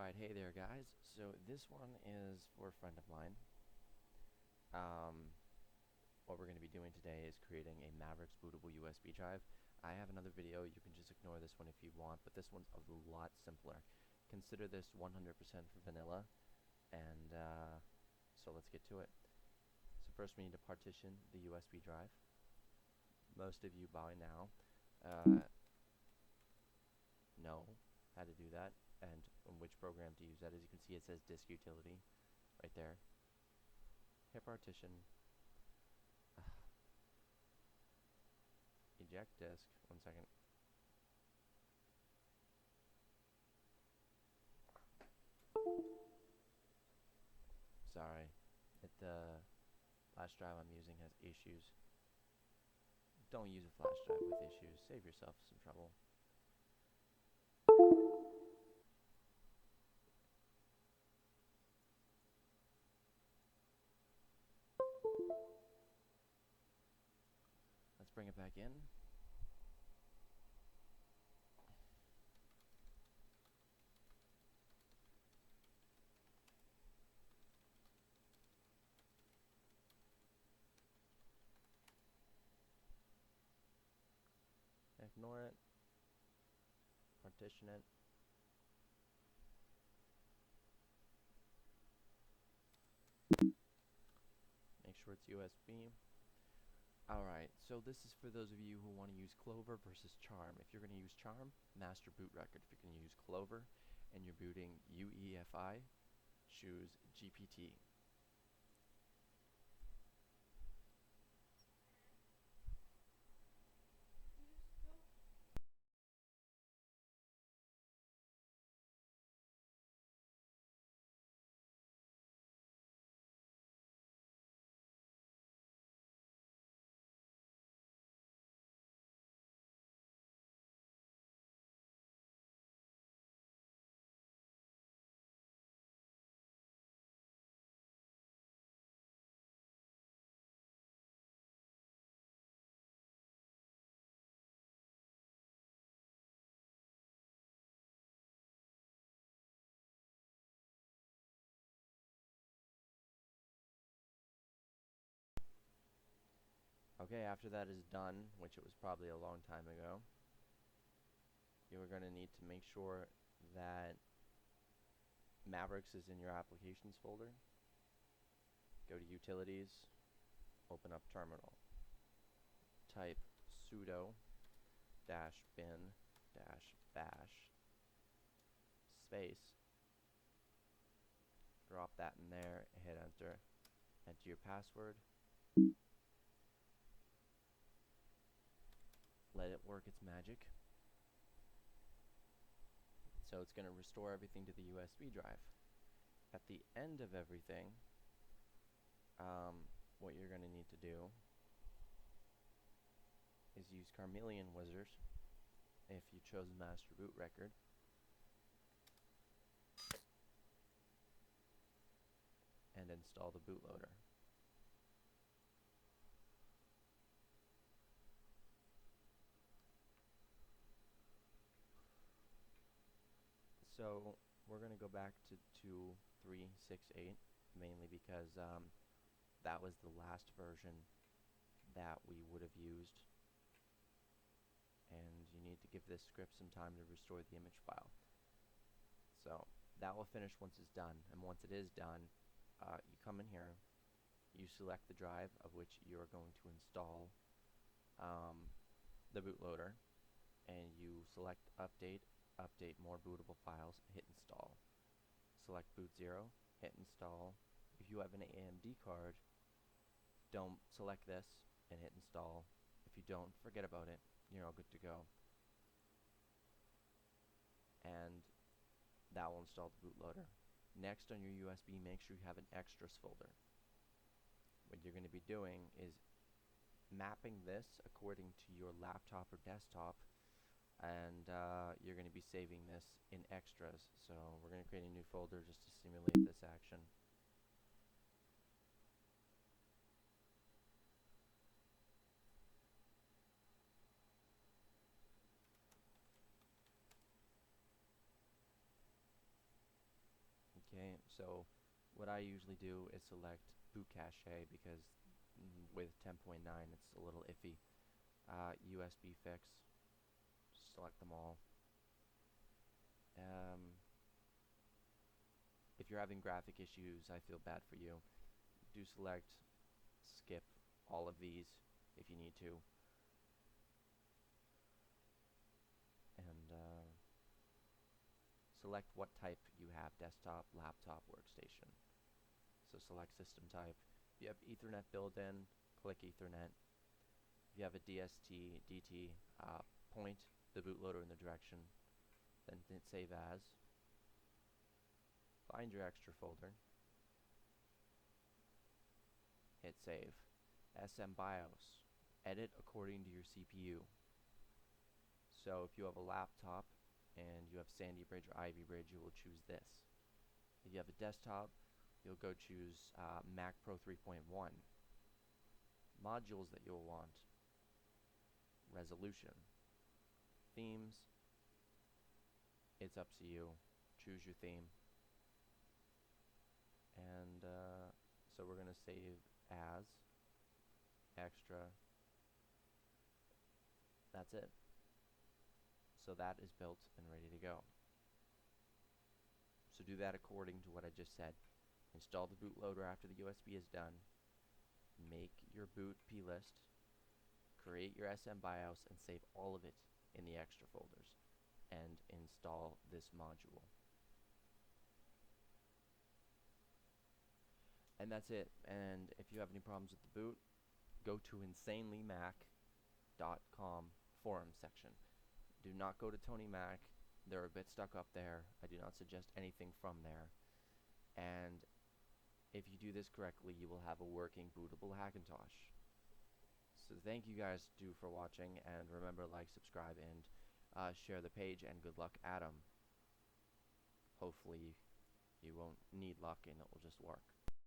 Alright, hey there guys. So this one is for a friend of mine. What we're going to be doing today is creating a Mavericks bootable USB drive. I have another video, you can just ignore this one if you want, but this one's a lot simpler. Consider this 100% for vanilla, and so let's get to it. So first we need to partition the USB drive. Most of you by now know how to do that and which program to use that. As you can see, it says disk utility right there. Hit partition, eject disk. 1 second. Sorry, the flash drive I'm using has issues. Don't use a flash drive with issues. Save yourself some trouble. Let's bring it back in. Ignore it. Partition it. Make sure it's USB. Alright, so this is for those of you who want to use Clover versus Charm. If you're going to use Charm, master boot record. If you're going to use Clover and you're booting UEFI, choose GPT. Okay, after that is done, which it was probably a long time ago, you are going to need to make sure that Mavericks is in your applications folder. Go to utilities, open up terminal. Type sudo -bin -bash space. Drop that in there, hit enter. Enter your password. Let it work its magic. So it's going to restore everything to the USB drive. At the end of everything, what you're going to need to do is use Carmelian Wizard if you chose master boot record. And install the bootloader. So we're going to go back to 2.3.6.8 mainly because that was the last version that we would have used, and you need to give this script some time to restore the image file. So that will finish once it's done, and once it is done, you come in here, you select the drive of which you are going to install the bootloader, and you select update more bootable files, hit install. Select boot 0, hit install. If you have an AMD card, don't select this and hit install. If you don't, forget about it. You're all good to go. And that will install the bootloader. Next on your USB, make sure you have an extras folder. What you're going to be doing is mapping this according to your laptop or desktop, and you're going to be saving this in extras. So we're going to create a new folder just to simulate this action. So what I usually do is select boot cache because with 10.9 it's a little iffy. USB fix, select them all. If you're having graphic issues, I feel bad for you. Do select skip all of these if you need to. And select what type you have, desktop, laptop, workstation. So select system type. If you have Ethernet built-in, click Ethernet. If you have a DT, point the bootloader in the direction, then hit save as. Find your extra folder, hit save. SM BIOS, edit according to your CPU. So if you have a laptop and you have Sandy Bridge or Ivy Bridge, you will choose this. If you have a desktop, you'll go choose Mac Pro 3.1. Modules that you'll want: resolution, themes. It's up to you. Choose your theme. And so we're going to save as extra. That's it. So that is built and ready to go. So do that according to what I just said. Install the bootloader after the USB is done. Make your boot plist. Create your SM BIOS and save all of it in the extra folders. And install this module. And that's it. And if you have any problems with the boot, go to insanelymac.com forum section. Do not go to Tony Mac. They're a bit stuck up there. I do not suggest anything from there. And if you do this correctly, you will have a working bootable Hackintosh. So thank you guys for watching, and remember, like, subscribe, and share the page, and good luck, Adam. Hopefully you won't need luck and it will just work.